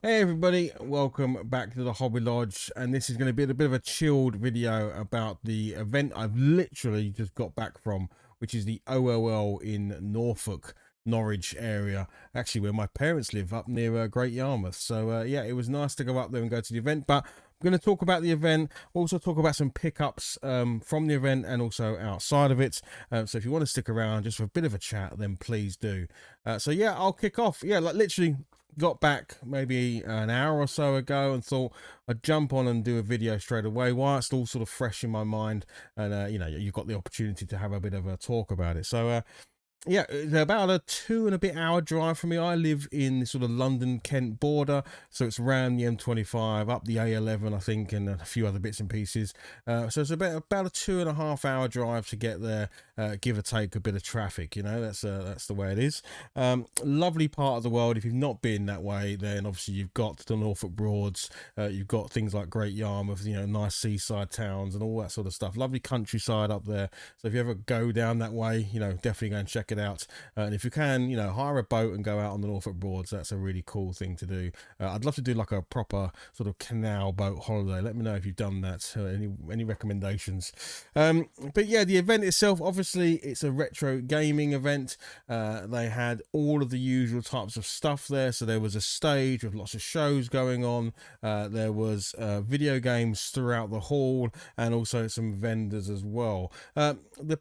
Hey everybody, welcome back to the Hobby Lodge, and this is going to be a bit of a chilled video about the event I've literally just got back from, which is the OLL in Norfolk Norwich area, actually where my parents live up near Great Yarmouth. So yeah, it was nice to go up there and go to the event, but I'm going to talk about the event, also talk about some pickups from the event and also outside of it. So if you want to stick around just for a bit of a chat, then please do. So yeah, I'll kick off. Yeah, like literally got back maybe an hour or so ago and thought I'd jump on and do a video straight away while it's all sort of fresh in my mind, and you know, you've got the opportunity to have a bit of a talk about it. So yeah, it's about a 2.5 hour drive from me. I live in the sort of London Kent border, so it's around the M25, up the A11, I think, and a few other bits and pieces. So it's about a 2.5 hour drive to get there, give or take a bit of traffic. You know, that's the way it is. Lovely part of the world. If you've not been that way, then obviously you've got the Norfolk Broads, you've got things like Great Yarmouth, you know, nice seaside towns and all that sort of stuff. Lovely countryside up there. So if you ever go down that way, you know, definitely go and check it out. And if you can, you know, hire a boat and go out on the Norfolk Broads. That's a really cool thing to do. I'd love to do like a proper sort of canal boat holiday. Let me know if you've done that. Any recommendations? But yeah, the event itself, obviously it's a retro gaming event. They had all of the usual types of stuff there. So there was a stage with lots of shows going on. There was video games throughout the hall, and also some vendors as well. The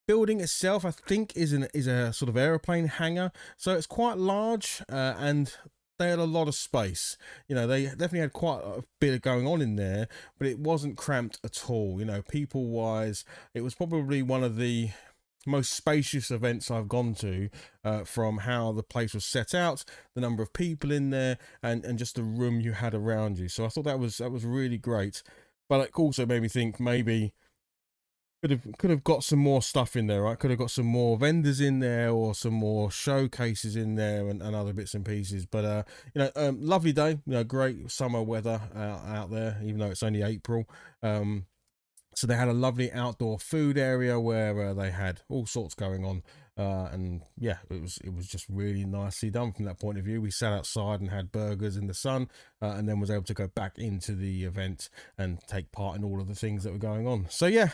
building itself, I think, is a sort of aeroplane hangar, so it's quite large, and they had a lot of space. You know, they definitely had quite a bit going on in there, but it wasn't cramped at all. You know, people wise, it was probably one of the most spacious events I've gone to, from how the place was set out, the number of people in there, and just the room you had around you. So I thought that was really great. But it also made me think maybe could have got some more stuff in there, right? Could have got some more vendors in there or some more showcases in there, and other bits and pieces. But you know, lovely day, you know, great summer weather out there, even though it's only April. So they had a lovely outdoor food area where they had all sorts going on, and yeah, it was just really nicely done from that point of view. We sat outside and had burgers in the sun, and then was able to go back into the event and take part in all of the things that were going on. So yeah,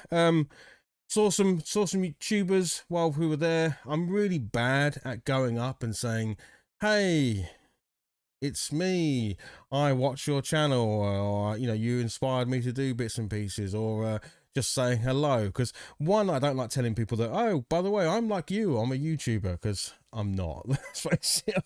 saw some YouTubers while we were there. I'm really bad at going up and saying, "Hey, it's me. I watch your channel," or you know, you inspired me to do bits and pieces, or just saying hello. Because one, I don't like telling people that, oh, by the way, I'm like you, I'm a YouTuber, because I'm not. Let's face it,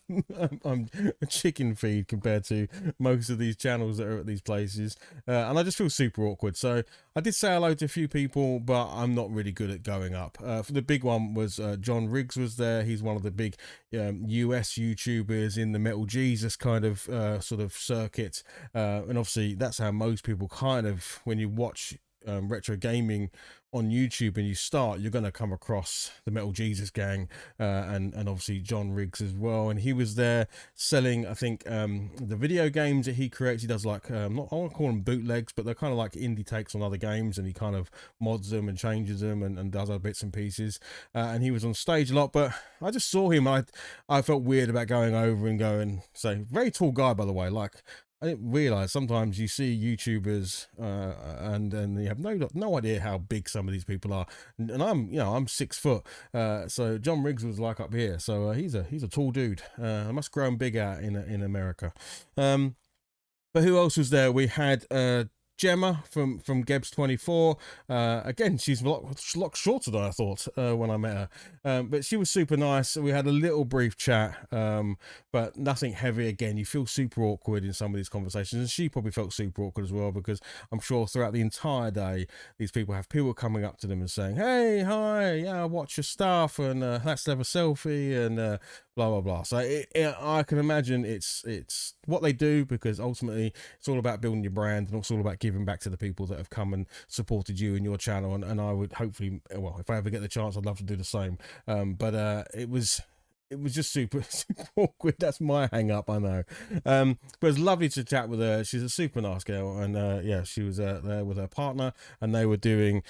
I'm a chicken feed compared to most of these channels that are at these places, and I just feel super awkward. So I did say hello to a few people, but I'm not really good at going up. For the big one was John Riggs was there. He's one of the big US YouTubers in the Metal Jesus kind of sort of circuit, and obviously that's how most people kind of, when you watch retro gaming on YouTube and you start, you're going to come across the Metal Jesus gang, and obviously John Riggs as well. And he was there selling, I think, the video games that he creates. He does like, not, I won't call them bootlegs, but they're kind of like indie takes on other games, and he kind of mods them and changes them, and does other bits and pieces. And he was on stage a lot, but I just saw him. I felt weird about going over and going, so very tall guy, by the way, like, I didn't realize sometimes you see YouTubers, and you have no idea how big some of these people are. And I'm, you know, I'm 6 foot, so John Riggs was like up here, so he's a tall dude. I must grow him big out in America. But who else was there? We had Gemma from Gebs24. Again, she's a lot shorter than I thought when I met her. But she was super nice. We had a little brief chat, but nothing heavy. Again, you feel super awkward in some of these conversations, and she probably felt super awkward as well, because I'm sure throughout the entire day, these people have people coming up to them and saying, "Hey, hi, yeah, I watch your stuff, and let's have a selfie," and blah blah blah. So I can imagine it's what they do, because ultimately it's all about building your brand, and it's all about giving back to the people that have come and supported you and your channel. And I would hopefully, well, if I ever get the chance, I'd love to do the same. But it was just super, super awkward. That's my hang up, I know. But it was lovely to chat with her. She's a super nice girl, and yeah, she was there with her partner, and they were doing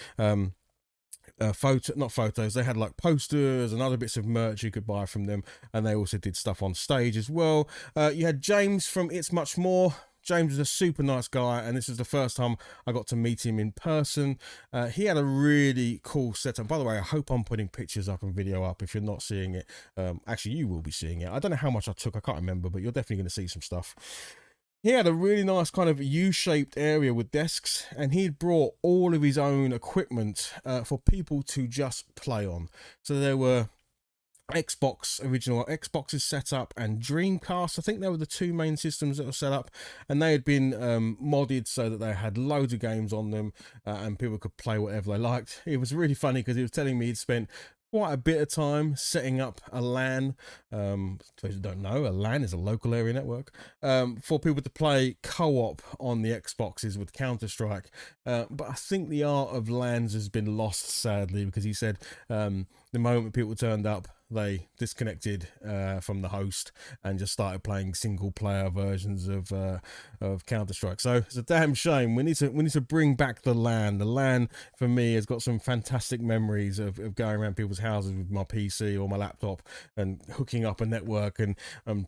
not photos, they had like posters and other bits of merch you could buy from them, and they also did stuff on stage as well. You had James from It's Much More. James was a super nice guy, and this is the first time I got to meet him in person. He had a really cool setup. By the way, I hope I'm putting pictures up and video up if you're not seeing it. Actually, you will be seeing it. I don't know how much I took, I can't remember, but you're definitely going to see some stuff. He had a really nice kind of U-shaped area with desks, and he'd brought all of his own equipment for people to just play on. So there were original Xboxes set up, and Dreamcast. I think they were the two main systems that were set up, and they had been modded so that they had loads of games on them, and people could play whatever they liked. It was really funny because he was telling me he'd spent quite a bit of time setting up a LAN. For those who don't know, a LAN is a local area network, for people to play co-op on the Xboxes with Counter-Strike. But I think the art of LANs has been lost, sadly, because he said the moment people turned up, they disconnected from the host and just started playing single player versions of Counter-Strike. So it's a damn shame. We need to bring back the LAN. The LAN for me has got some fantastic memories of going around people's houses with my PC or my laptop and hooking up a network and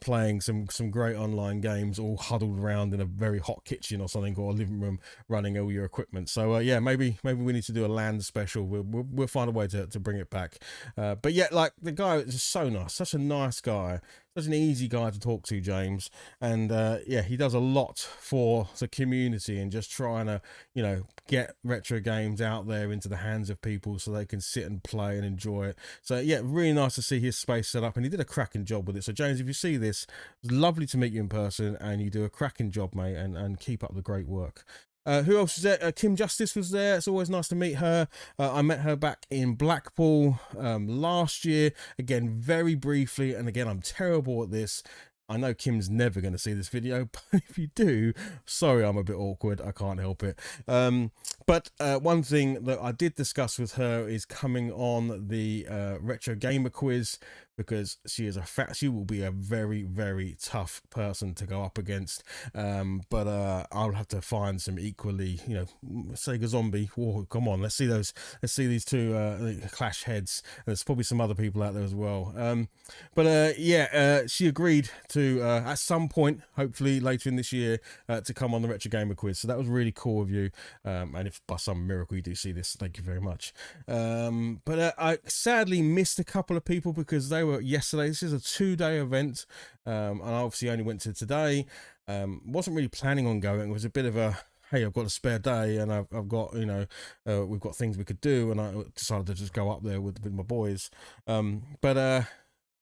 playing some great online games, all huddled around in a very hot kitchen or something, or a living room, running all your equipment. So yeah, maybe we need to do a LAN special. We'll find a way to bring it back. But yeah, like, the guy is just so nice, such a nice guy, such an easy guy to talk to, James. And yeah, he does a lot for the community and just trying to, you know, get retro games out there into the hands of people so they can sit and play and enjoy it. So yeah, really nice to see his space set up, and he did a cracking job with it. So James, if you see this, it's lovely to meet you in person, and you do a cracking job, mate, and keep up the great work. Who else was there? Kim Justice was there. It's always nice to meet her. I met her back in Blackpool last year, again, very briefly. And again, I'm terrible at this. I know Kim's never going to see this video, but if you do, sorry, I'm a bit awkward. I can't help it. But one thing that I did discuss with her is coming on the Retro Gamer Quiz, because she will be a very, very tough person to go up against. But I'll have to find some equally, you know, Sega Zombie. Whoa, come on, let's see these two clash heads. There's probably some other people out there as well. But yeah, she agreed to at some point, hopefully later in this year, to come on the Retro Gamer Quiz. So that was really cool of you. And if by some miracle you do see this, thank you very much. But I sadly missed a couple of people because they were yesterday. This is a 2-day event, and I obviously only went to today. Wasn't really planning on going. It was a bit of a, hey, I've got a spare day, and I've got, you know, we've got things we could do, and I decided to just go up there with my boys. But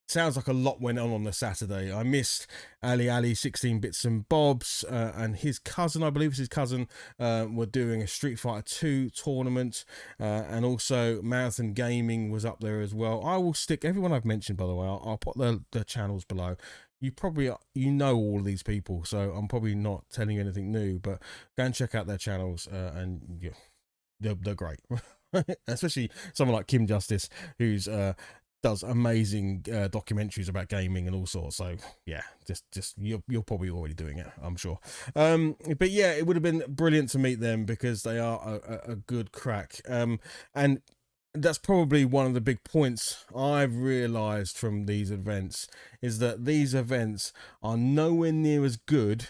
sounds like a lot went on the Saturday. I missed Ali 16 Bits and Bobs, and his cousin, I believe it's his cousin, were doing a Street Fighter 2 tournament, and also Marathon Gaming was up there as well. I will stick everyone I've mentioned, by the way. I'll put the channels below. You probably, you know, all of these people, so I'm probably not telling you anything new, but go and check out their channels, and yeah, they're great. Especially someone like Kim Justice, who's does amazing documentaries about gaming and all sorts. So yeah, just you're probably already doing it, I'm sure. But yeah, it would have been brilliant to meet them because they are a good crack. And that's probably one of the big points I've realized from these events, is that these events are nowhere near as good.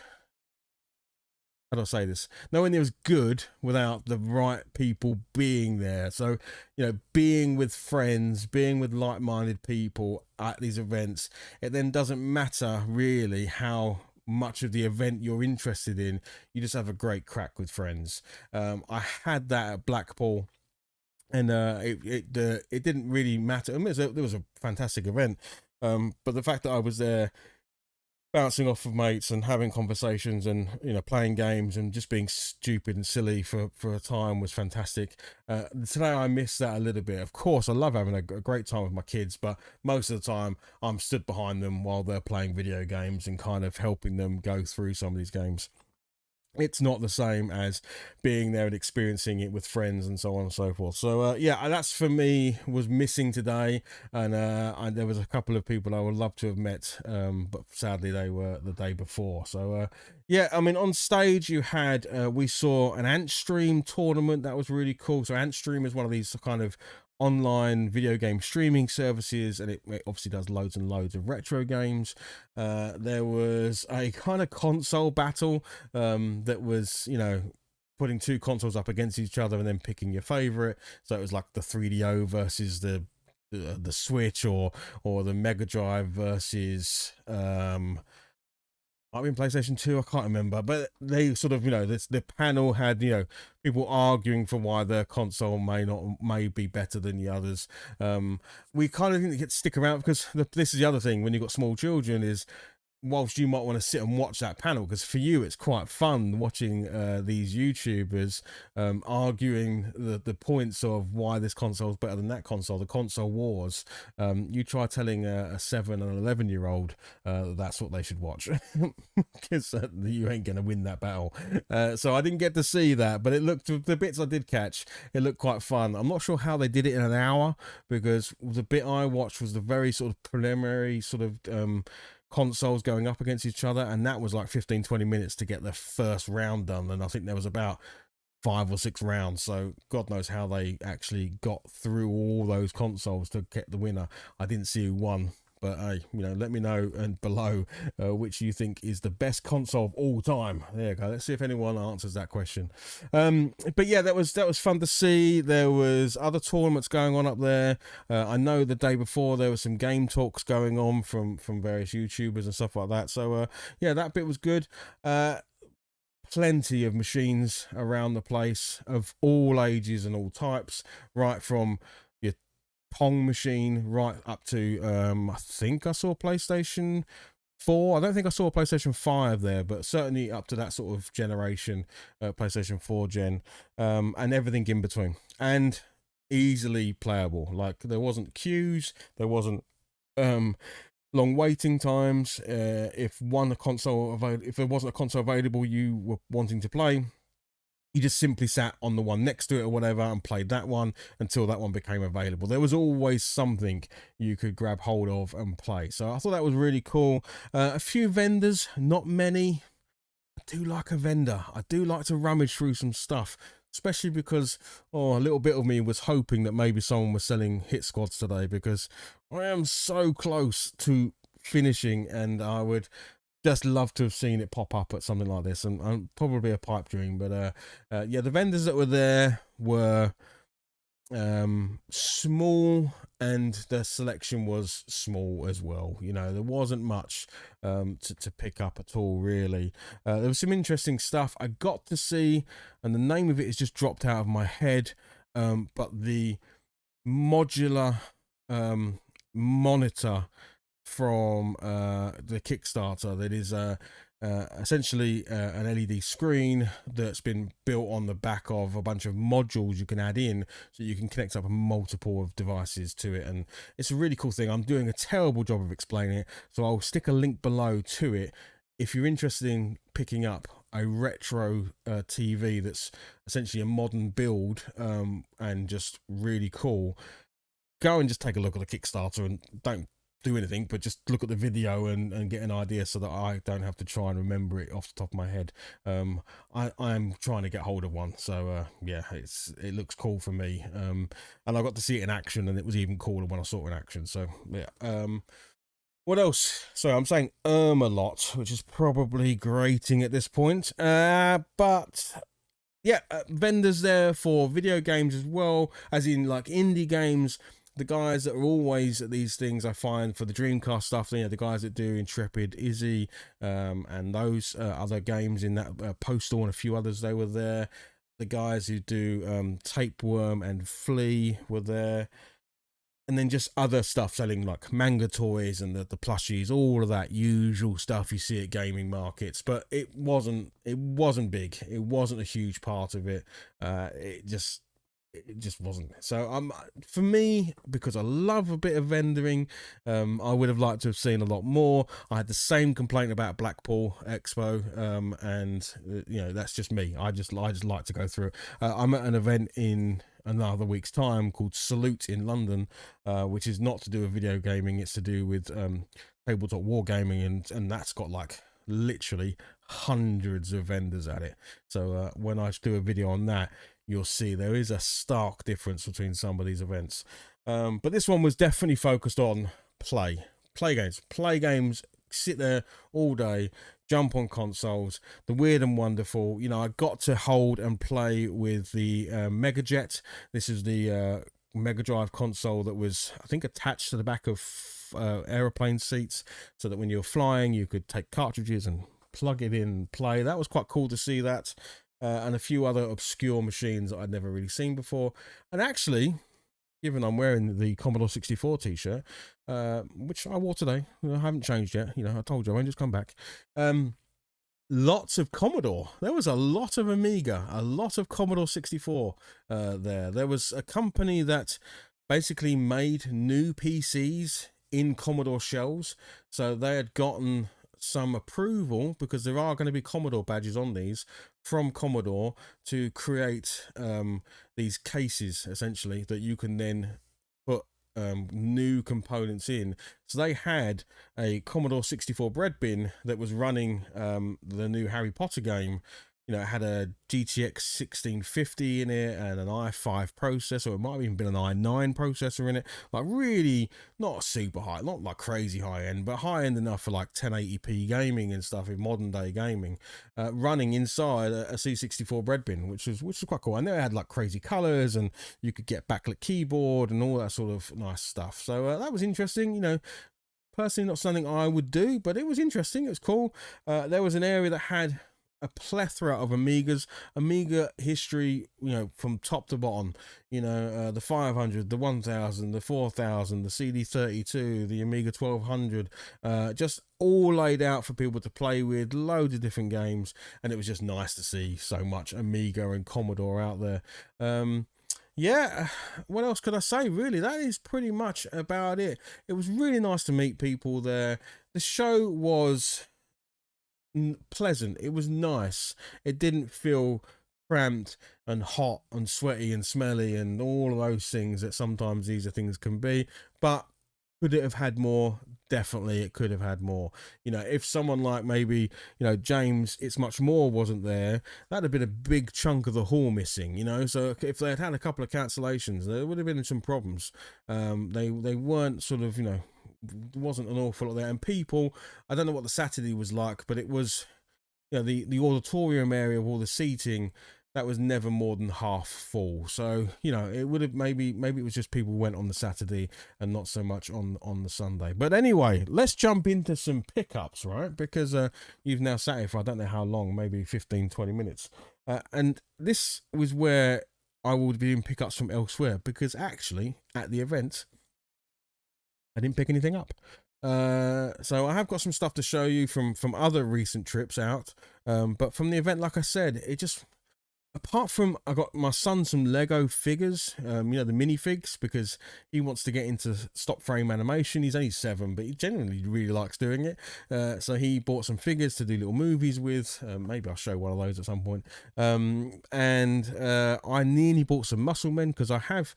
How do I say this? Nowhere near as good without the right people being there. So, you know, being with friends, being with like-minded people at these events, it then doesn't matter really how much of the event you're interested in. You just have a great crack with friends. I had that at Blackpool, and it didn't really matter. I mean, it was a fantastic event, but the fact that I was there bouncing off of mates and having conversations and, you know, playing games and just being stupid and silly for a time was fantastic. Today I missed that a little bit. Of course, I love having a great time with my kids, but most of the time I'm stood behind them while they're playing video games and kind of helping them go through some of these games. It's not the same as being there and experiencing it with friends and so on and so forth. So yeah, that's for me was missing today, and there was a couple of people I would love to have met, but sadly they were the day before. So yeah, I mean, on stage you had we saw an Ant Stream tournament that was really cool. So Ant Stream is one of these kind of online video game streaming services, and it obviously does loads and loads of retro games. There was a kind of console battle that was, you know, putting two consoles up against each other and then picking your favorite. So it was like the 3DO versus the Switch, or the Mega Drive versus might be in PlayStation 2, I can't remember, but they sort of, you know, the panel had, you know, people arguing for why their console may be better than the others. We kind of didn't get to stick around because this is the other thing when you've got small children is, whilst you might want to sit and watch that panel, because for you it's quite fun watching these YouTubers arguing the points of why this console is better than that console, the console wars. You try telling a 7 and 11-year-old that's what they should watch, because you ain't gonna win that battle. So I didn't get to see that, but it looked, the bits I did catch, it looked quite fun. I'm not sure how they did it in an hour, because the bit I watched was the very sort of preliminary sort of consoles going up against each other, and that was like 15-20 minutes to get the first round done, and I think there was about 5 or 6 rounds, so God knows how they actually got through all those consoles to get the winner. I didn't see who won, but hey, you know, let me know and below which you think is the best console of all time. There you go. Let's see if anyone answers that question. But yeah, that was fun to see. There was other tournaments going on up there. I know the day before there was some game talks going on from various YouTubers and stuff like that. So yeah, that bit was good. Plenty of machines around the place of all ages and all types, right from your Pong machine right up to I think I saw PlayStation 4. I don't think I saw a PlayStation 5 there, but certainly up to that sort of generation, PlayStation 4 gen, and everything in between, and easily playable. Like, there wasn't queues, there wasn't long waiting times. If there wasn't a console available you were wanting to play, you just simply sat on the one next to it or whatever and played that one until that one became available. There was always something you could grab hold of and play. So I thought that was really cool. A few vendors, not many. I do like a vendor. I do like to rummage through some stuff, especially because, a little bit of me was hoping that maybe someone was selling hit squads today, because I am so close to finishing, and I would just love to have seen it pop up at something like this, and probably a pipe dream. But yeah, the vendors that were there were small, and the selection was small as well. You know, there wasn't much to pick up at all, really. There was some interesting stuff I got to see, and the name of it has just dropped out of my head, but the modular monitor from the Kickstarter, that is essentially an LED screen that's been built on the back of a bunch of modules you can add in, so you can connect up a multiple of devices to it, and it's a really cool thing. I'm doing a terrible job of explaining it, so I'll stick a link below to it if you're interested in picking up a retro TV that's essentially a modern build, and just really cool. Go and just take a look at the Kickstarter, and don't do anything, but just look at the video and get an idea, so that I don't have to try and remember it off the top of my head. I'm trying to get hold of one, so yeah, it looks cool for me, and I got to see it in action, and it was even cooler when I saw it in action. So yeah. What else? So I'm saying a lot, which is probably grating at this point, but yeah, vendors there for video games as well, as in like indie games. The guys that are always at these things, I find, for the Dreamcast stuff, you know, the guys that do Intrepid, Izzy, and those other games in that Postal and a few others, they were there. The guys who do Tapeworm and Flea were there. And then just other stuff selling, like manga toys and the plushies, all of that usual stuff you see at gaming markets. But it wasn't big. It wasn't a huge part of it. It just wasn't. So for me, because I love a bit of vendoring, I would have liked to have seen a lot more. I had the same complaint about Blackpool Expo, and you know, that's just me. I just like to go through it. I'm at an event in another week's time called Salute in London, which is not to do with video gaming. It's to do with tabletop wargaming, and that's got like literally hundreds of vendors at it. So when I do a video on that, you'll see there is a stark difference between some of these events. But this one was definitely focused on play games, sit there all day, jump on consoles, the weird and wonderful. You know, I got to hold and play with the Mega Jet. This is the Mega Drive console that was, I think, attached to the back of aeroplane seats, so that when you're flying you could take cartridges and plug it in and play. That was quite cool to see that. And a few other obscure machines that I'd never really seen before. And actually, given I'm wearing the Commodore 64 t-shirt, which I wore today, I haven't changed yet. You know, I told you I won't just come back. Lots of Commodore. There was a lot of Amiga, a lot of Commodore 64 there. There was a company that basically made new PCs in Commodore shells. So they had gotten some approval, because there are going to be Commodore badges on these, from Commodore, to create these cases essentially that you can then put new components in. So they had a Commodore 64 bread bin that was running the new Harry Potter game. You know, it had a GTX 1650 in it and an i5 processor. It might have even been an i9 processor in it. Like, really not super high, not like crazy high end, but high end enough for like 1080p gaming and stuff in modern day gaming, running inside a C64 bread bin, which was quite cool. I know it had like crazy colors, and you could get backlit keyboard and all that sort of nice stuff. So that was interesting. You know, personally not something I would do, but it was interesting. It was cool. There was an area that had a plethora of Amiga history, you know, from top to bottom. You know, the 500, the 1000, the 4000, the CD32, the Amiga 1200, just all laid out for people to play with, loads of different games, and it was just nice to see so much Amiga and Commodore out there. Yeah, what else could I say? Really, that is pretty much about it. It was really nice to meet people there. The show was pleasant. It was nice. It didn't feel cramped and hot and sweaty and smelly and all of those things that sometimes these are things can be. But could it have had more? Definitely it could have had more. You know, if someone like maybe, you know, James It's Much More wasn't there, that'd have been a big chunk of the hall missing, you know. So if they had a couple of cancellations, there would have been some problems. They weren't sort of, you know, wasn't an awful lot there. And people, I don't know what the Saturday was like, but it was, you know, the auditorium area of all the seating, that was never more than half full. So, you know, it would have maybe it was just people went on the Saturday and not so much on the Sunday. But anyway, let's jump into some pickups, right? Because you've now sat here for I don't know how long, maybe 15-20 minutes, and this was where I would be in pickups from elsewhere, because actually at the event I didn't pick anything up. So I have got some stuff to show you from other recent trips out, but from the event, like I said, it just, apart from, I got my son some Lego figures, you know, the minifigs, because he wants to get into stop frame animation. He's only 7, but he generally really likes doing it. So he bought some figures to do little movies with. Maybe I'll show one of those at some point. And I nearly bought some Muscle Men, because I have,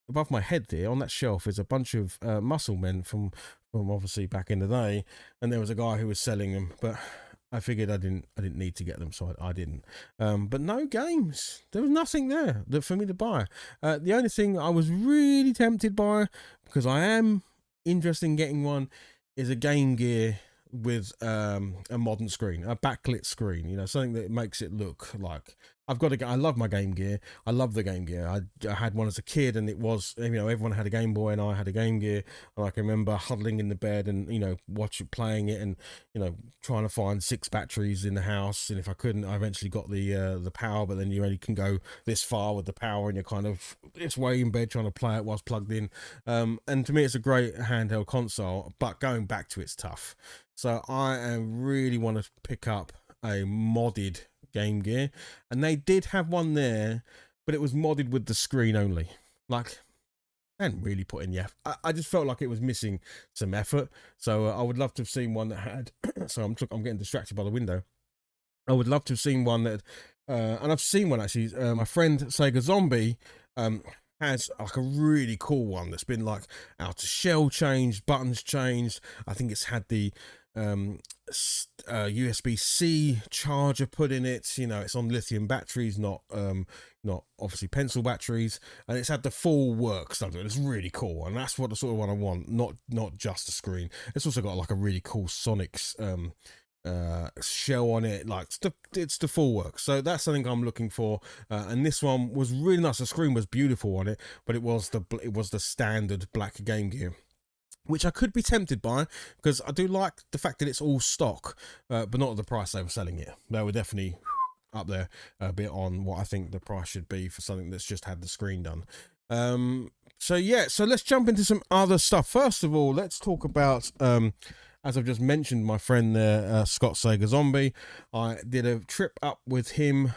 above my head there on that shelf is a bunch of Muscle Men from obviously back in the day, and there was a guy who was selling them, but I figured I didn't need to get them, so I didn't. But no games. There was nothing there for me to buy. The only thing I was really tempted by, because I am interested in getting one, is a Game Gear with a modern screen, a backlit screen. You know, something that makes it look like I've got to. I love my Game Gear. I love the Game Gear. I had one as a kid, and it was, you know, everyone had a Game Boy, and I had a Game Gear. And I can remember huddling in the bed and, you know, playing it, and, you know, trying to find 6 batteries in the house. And if I couldn't, I eventually got the power. But then you only can go this far with the power, and you're kind of this way in bed trying to play it whilst plugged in. And to me, it's a great handheld console. But going back to it's tough. So I really want to pick up a modded Game Gear, and they did have one there, but it was modded with the screen only. Like, I hadn't really put in the effort. I just felt like it was missing some effort. So I would love to have seen one that had. So I'm getting distracted by the window. I would love to have seen one that, and I've seen one actually. My friend Sega Zombie has like a really cool one that's been like out of shell changed, buttons changed. I think it's had the USB-C charger put in it. You know, it's on lithium batteries, not obviously pencil batteries, and it's had the full works done to it. It's really cool, and that's what the sort of one I want, not just a screen. It's also got like a really cool Sonic's shell on it, like it's the full work. So that's something I'm looking for, and this one was really nice. The screen was beautiful on it, but it was the standard black Game Gear, which I could be tempted by, because I do like the fact that it's all stock, but not at the price they were selling it. They were definitely up there a bit on what I think the price should be for something that's just had the screen done. So yeah, so let's jump into some other stuff. First of all, let's talk about, as I've just mentioned, my friend there, Scott Sega Zombie. I did a trip up with him,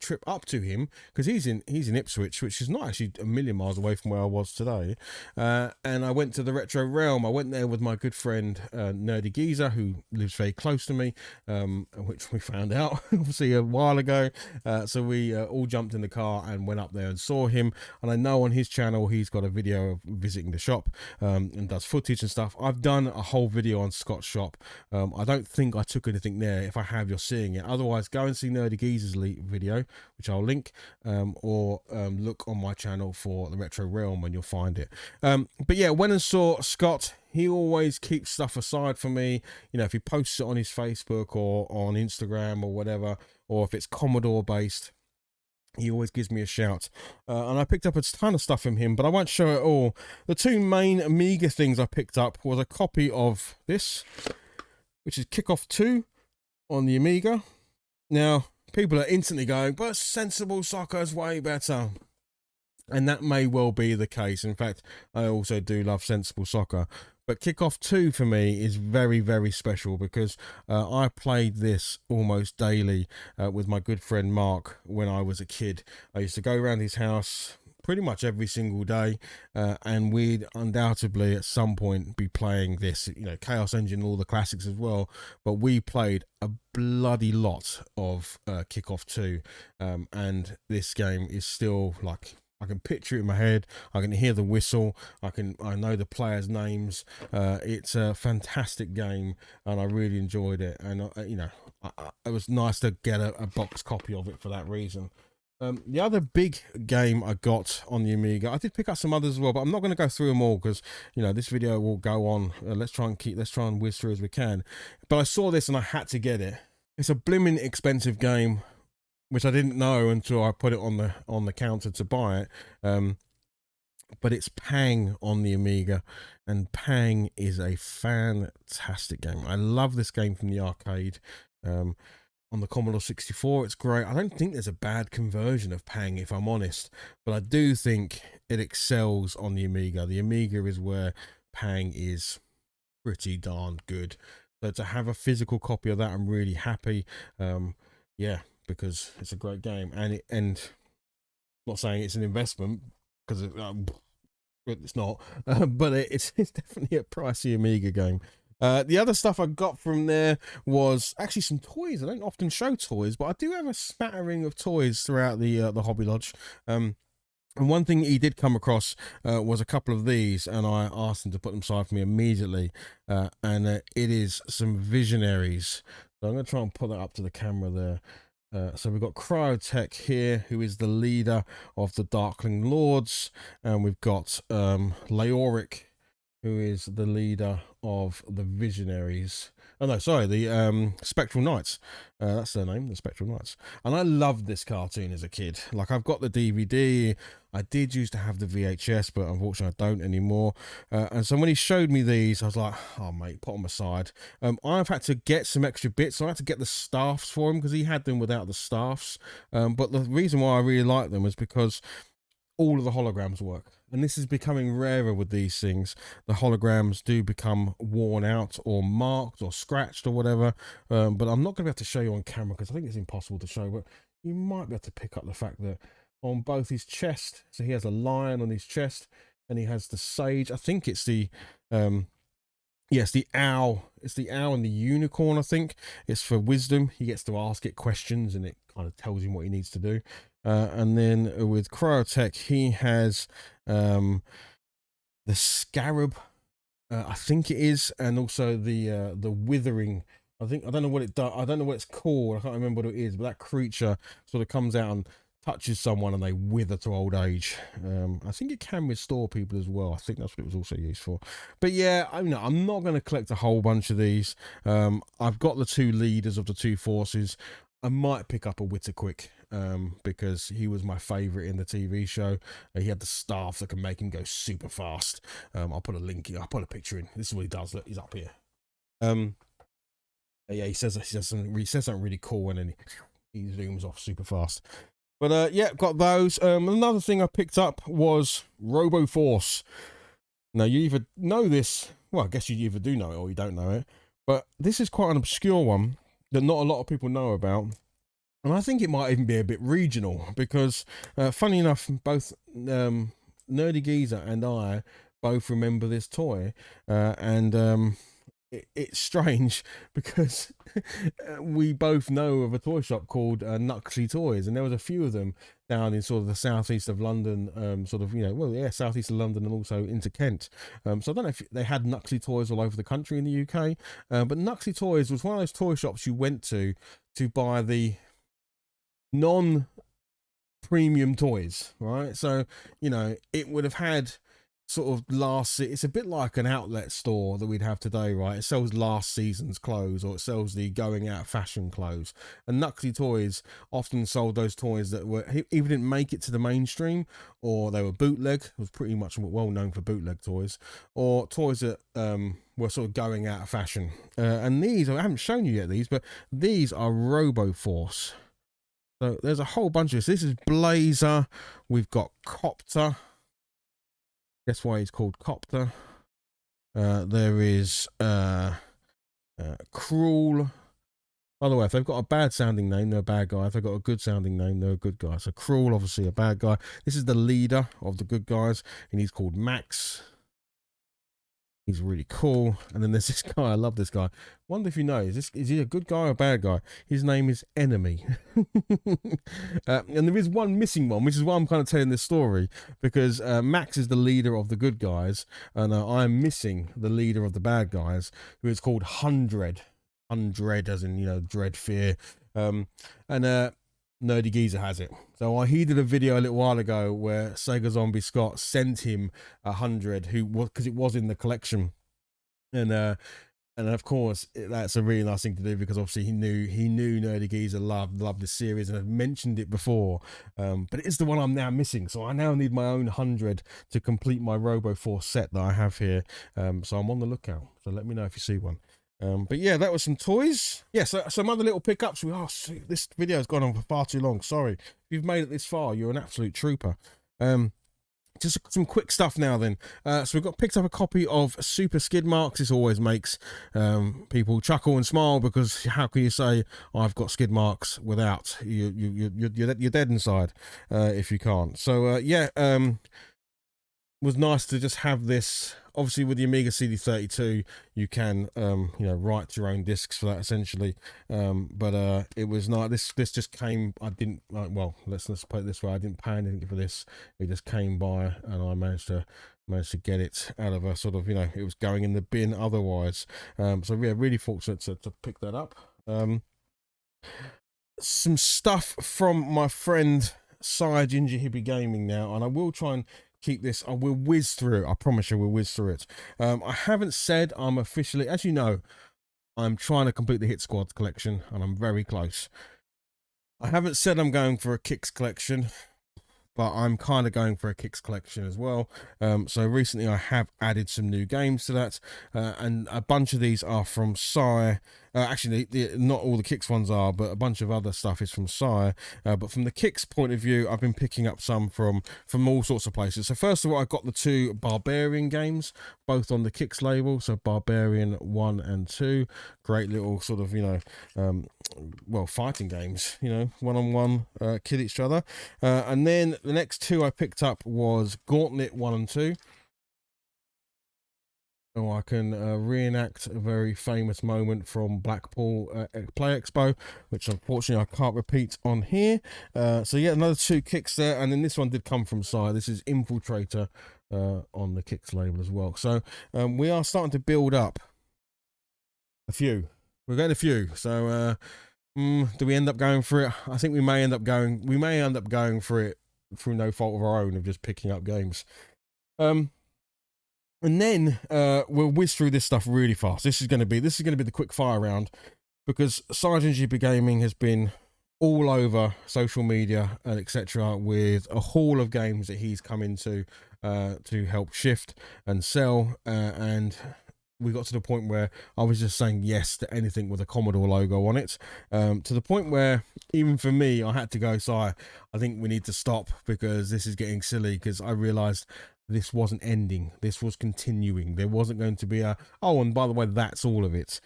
trip up to him, because he's in Ipswich, which is not actually a million miles away from where I was today. And I went to the Retro Realm. I went there with my good friend Nerdy Geezer, who lives very close to me, which we found out obviously a while ago. So we all jumped in the car and went up there and saw him. And I know on his channel he's got a video of visiting the shop, and does footage and stuff. I've done a whole video on Scott's shop. I don't think I took anything there. If I have, you're seeing it. Otherwise, go and see Nerdy Geezer's video, which I'll link, or look on my channel for the Retro Realm and you'll find it. But yeah, went and saw Scott. He always keeps stuff aside for me. You know, if he posts it on his Facebook or on Instagram or whatever, or if it's Commodore based, he always gives me a shout. And I picked up a ton of stuff from him, but I won't show it all. The two main Amiga things I picked up was a copy of this, which is Kickoff 2 on the Amiga. Now, people are instantly going, but Sensible Soccer is way better. And that may well be the case. In fact, I also do love Sensible Soccer. But Kickoff 2 for me is very, very special, because I played this almost daily with my good friend Mark when I was a kid. I used to go around his house pretty much every single day, and we'd undoubtedly at some point be playing this, you know, Chaos Engine, all the classics as well, but we played a bloody lot of Kickoff 2, and this game is still like, I can picture it in my head. I can hear the whistle. I know the players' names. It's a fantastic game, and I really enjoyed it. And you know, it was nice to get a box copy of it for that reason. The other big game I got on the Amiga, I did pick up some others as well, but I'm not going to go through them all, because you know this video will go on. Let's try and whiz through as we can. But I saw this and I had to get it. It's a blimmin' expensive game, which I didn't know until I put it on the counter to buy it. But it's Pang on the Amiga, and Pang is a fantastic game. I love this game from the arcade. On the Commodore 64, it's great. I don't think there's a bad conversion of Pang, if I'm honest, but I do think it excels on the Amiga. The Amiga is where Pang is pretty darn good. So to have a physical copy of that, I'm really happy. Yeah, because it's a great game, and I'm not saying it's an investment, because it's not, but it's definitely a pricey Amiga game. The other stuff I got from there was actually some toys. I don't often show toys, but I do have a smattering of toys throughout the Hobby Lodge. And one thing he did come across was a couple of these, and I asked him to put them aside for me immediately. And it is some Visionaries. So I'm going to try and put that up to the camera there. So we've got Cryotech here, who is the leader of the Darkling Lords, and we've got Leoric, who is the leader of the Visionaries. Oh no, sorry, the Spectral Knights. That's their name, the Spectral Knights. And I loved this cartoon as a kid. Like, I've got the DVD. I did used to have the VHS, but unfortunately I don't anymore. And so when he showed me these, I was like, oh mate, put them aside. I've had to get some extra bits. So I had to get the staffs for him, because he had them without the staffs. But the reason why I really like them is because all of the holograms work, and this is becoming rarer with these things. The holograms do become worn out or marked or scratched or whatever, but I'm not going to be able to show you on camera, because I think it's impossible to show, but you might be able to pick up the fact that on both his chest, so he has a lion on his chest, and he has the sage. I think it's the yes, the owl. It's the owl and the unicorn, I think. It's for wisdom. He gets to ask it questions, and it kind of tells him what he needs to do. And then with Cryotech, he has the Scarab I think it is, and also the withering. I don't know what it does. I don't know what it's called. I can't remember what it is, but that creature sort of comes out and touches someone and they wither to old age. I think it can restore people as well. I think that's what it was also used for. But yeah, I'm not going to collect a whole bunch of these. I've got the two leaders of the two forces. I might pick up a Witterquick because he was my favorite in the TV show. He had the staff that can make him go super fast. I'll put a link here. I'll put a picture in. This is what he does. Look, he's up here. Yeah, he says something really cool, and then he zooms off super fast. But yeah, got those. Another thing I picked up was RoboForce. Now, you either know this, well, I guess you either do know it or you don't know it, but this is quite an obscure one that not a lot of people know about. And I think it might even be a bit regional because, funny enough, both Nerdy Geezer and I both remember this toy. It's strange because we both know of a toy shop called Nuxley Toys, and there was a few of them down in sort of the southeast of London, southeast of London and also into Kent. So I don't know if they had Nuxley Toys all over the country in the UK, but Nuxley Toys was one of those toy shops you went to buy the non-premium toys, right? So, it would have had sort of it's a bit like an outlet store that we'd have today, right? It sells last season's clothes, or it sells the going out of fashion clothes. And Nuxley Toys often sold those toys that either didn't make it to the mainstream, or they were bootleg. It was pretty much well known for bootleg toys, or toys that were sort of going out of fashion. And these, I haven't shown you yet these, but these are RoboForce. So there's a whole bunch of this. This is Blazer. We've got Copter. Guess why he's called Copter. There is Cruel. By the way, if they've got a bad sounding name, they're a bad guy. If they've got a good sounding name, they're a good guy. So Cruel, obviously a bad guy. This is the leader of the good guys, and he's called Max. He's really cool. And then there's this guy. I love this guy. Wonder if you know, is he a good guy or a bad guy? His name is Enemy. And there is one missing one, which is why I'm kind of telling this story, because Max is the leader of the good guys, and I'm missing the leader of the bad guys, who is called Hundred. Hundred, as in, dread, fear. And Nerdy Geezer has it. So he did a video a little while ago where Sega Zombie Scott sent him 100, because it was in the collection, and of course that's a really nice thing to do, because obviously he knew Nerdy Geezer loved the series and had mentioned it before, but it is the one I'm now missing. So I now need my own 100 to complete my RoboForce set that I have here. So I'm on the lookout. So let me know if you see one. But yeah, that was some toys. Yeah, so some other little pickups. This video has gone on for far too long. Sorry. If you've made it this far, you're an absolute trooper. Just some quick stuff now then. So we've picked up a copy of Super Skid Marks. This always makes people chuckle and smile, because how can you say I've got skid marks without you're dead inside if you can't. So was nice to just have this. Obviously, with the Amiga CD32, you can, write your own discs for that essentially. But it was not. This just came. I didn't. Let's put it this way. I didn't pay anything for this. It just came by, and I managed to get it out of a sort of, it was going in the bin otherwise. So yeah, really fortunate to pick that up. Some stuff from my friend Sire Ginger Hippie Gaming now, and I will try and keep this. I will whiz through it. I promise you, we'll whiz through it. I haven't said I'm officially, as you know, I'm trying to complete the Hit Squad collection, and I'm very close. I haven't said I'm going for a Kicks collection, but I'm kind of going for a Kicks collection as well. So recently I have added some new games to that, and a bunch of these are from Sire. Actually, not all the Kicks ones are, but a bunch of other stuff is from Sire. But from the Kicks point of view, I've been picking up some from all sorts of places. So first of all, I got the two Barbarian games, both on the Kicks label. So Barbarian 1 and 2, great little sort of, fighting games, one-on-one, kill each other. And then the next two I picked up was Gauntlet 1 and 2. So I can reenact a very famous moment from Blackpool Play Expo, which unfortunately I can't repeat on here. So yeah, another two Kicks there, and then this one did come from Sire. This is Infiltrator on the Kicks label as well. So we are starting to build up a few. We're getting a few. So do we end up going for it? I think we may end up going for it through no fault of our own of just picking up games. And then we'll whiz through this stuff really fast. This is going to be the quick fire round, because Sergeant GP Gaming has been all over social media and etc. with a haul of games that he's come into to help shift and sell, and we got to the point where I was just saying yes to anything with a Commodore logo on it, to the point where even for me I had to go, Si, I think we need to stop, because this is getting silly, because I realized this wasn't ending, this was continuing. There wasn't going to be a, oh, and by the way, that's all of it.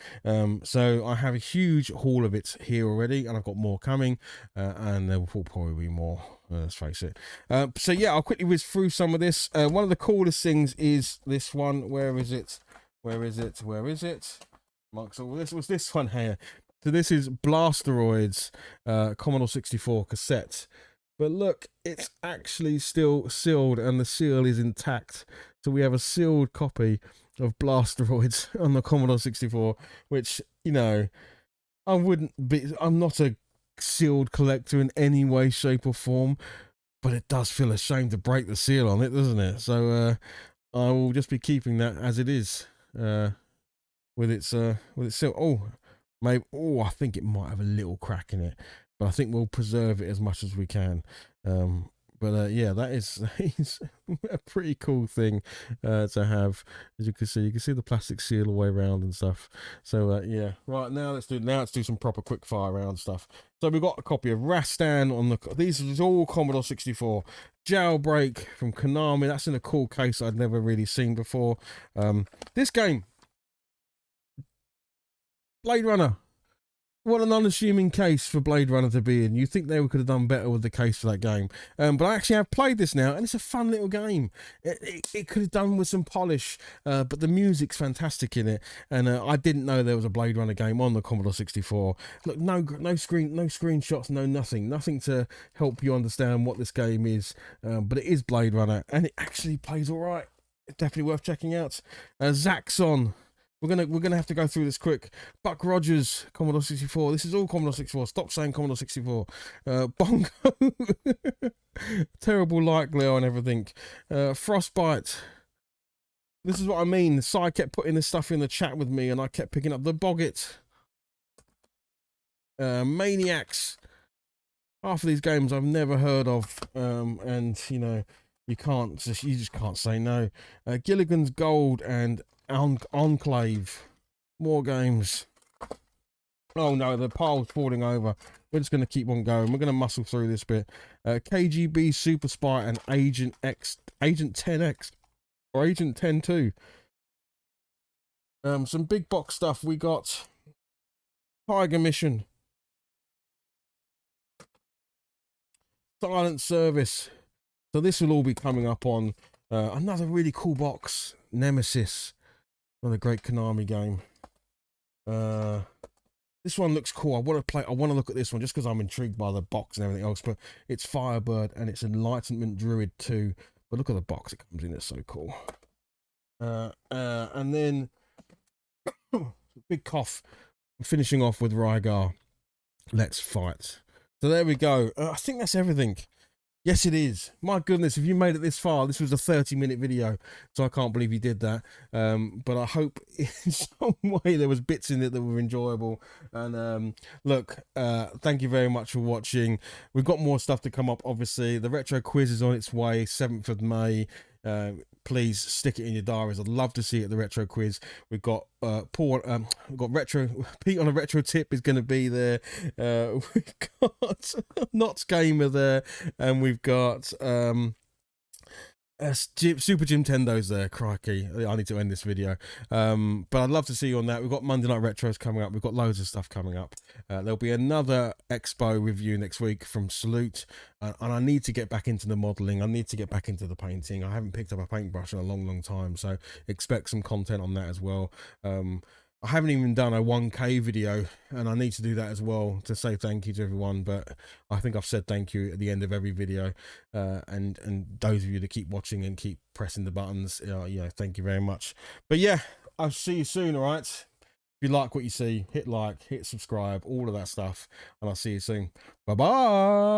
So I have a huge haul of it here already, and I've got more coming, and there will probably be more, let's face it. So yeah, I'll quickly whiz through some of this. One of the coolest things is this one. Where is it? Mark, so this was this one here. So this is Blasteroids Commodore 64 cassette. But look, it's actually still sealed, and the seal is intact. So we have a sealed copy of Blasteroids on the Commodore 64, which, you know, I'm not a sealed collector in any way, shape or form, but it does feel a shame to break the seal on it, doesn't it? So I will just be keeping that as it is, with its seal. Oh, maybe. Oh, I think it might have a little crack in it, but I think we'll preserve it as much as we can. Yeah, that is a pretty cool thing to have. As you can see the plastic seal all the way around and stuff. So yeah, right, now let's do some proper quick fire round stuff. So we've got a copy of Rastan on the, these are all Commodore 64. Jailbreak from Konami, that's in a cool case I'd never really seen before. This game, Blade Runner. What an unassuming case for Blade Runner to be in. You think they could have done better with the case for that game. But I actually have played this now, and it's a fun little game. It could have done with some polish, but the music's fantastic in it. And I didn't know there was a Blade Runner game on the Commodore 64. Look, no screenshots, nothing to help you understand what this game is. But it is Blade Runner, and it actually plays all right. It's definitely worth checking out. Zaxxon. We're gonna have to go through this quick. Buck Rogers, Commodore 64. This is all Commodore 64. Stop saying Commodore 64. Bongo. Terrible light glare on everything. Frostbite. This is what I mean. Si kept putting this stuff in the chat with me, and I kept picking up the Boggett. Maniacs. Half of these games I've never heard of, and you know, you just can't say no. Gilligan's Gold and Enclave. More games. Oh no, the pile's falling over. We're just going to keep on going. We're going to muscle through this bit. KGB Super Spy and Agent 10X or Agent 10-2. Some big box stuff. We got Tiger Mission, Silent Service. So this will all be coming up on another really cool box, Nemesis. Another great Konami game. This one looks cool. I want to look at this one just because I'm intrigued by the box and everything else. But it's Firebird and it's Enlightenment Druid 2. But look at the box it comes in. It's so cool. And then big cough. Finishing off with Rygar. Let's Fight. So there we go. I think that's everything. Yes, it is. My goodness, if you made it this far, this was a 30-minute video, so I can't believe you did that. But I hope in some way there was bits in it that were enjoyable. And look, thank you very much for watching. We've got more stuff to come up, obviously. The retro quiz is on its way, 7th of May. Please stick it in your diaries. I'd love to see it at the retro quiz. We've got Paul, we've got retro Pete on a retro tip is going to be there. We've got Knots Gamer there, and we've got Super Jimtendo's there. Crikey, I need to end this video. But I'd love to see you on that. We've got Monday Night Retros coming up. We've got loads of stuff coming up. There'll be another Expo review next week from Salute. And I need to get back into the modelling. I need to get back into the painting. I haven't picked up a paintbrush in a long time. So expect some content on that as well. I haven't even done a 1K video, and I need to do that as well to say thank you to everyone. But I think I've said thank you at the end of every video, and those of you that keep watching and keep pressing the buttons, thank you very much. But yeah, I'll see you soon. All right. If you like what you see, hit like, hit subscribe, all of that stuff, and I'll see you soon. Bye bye.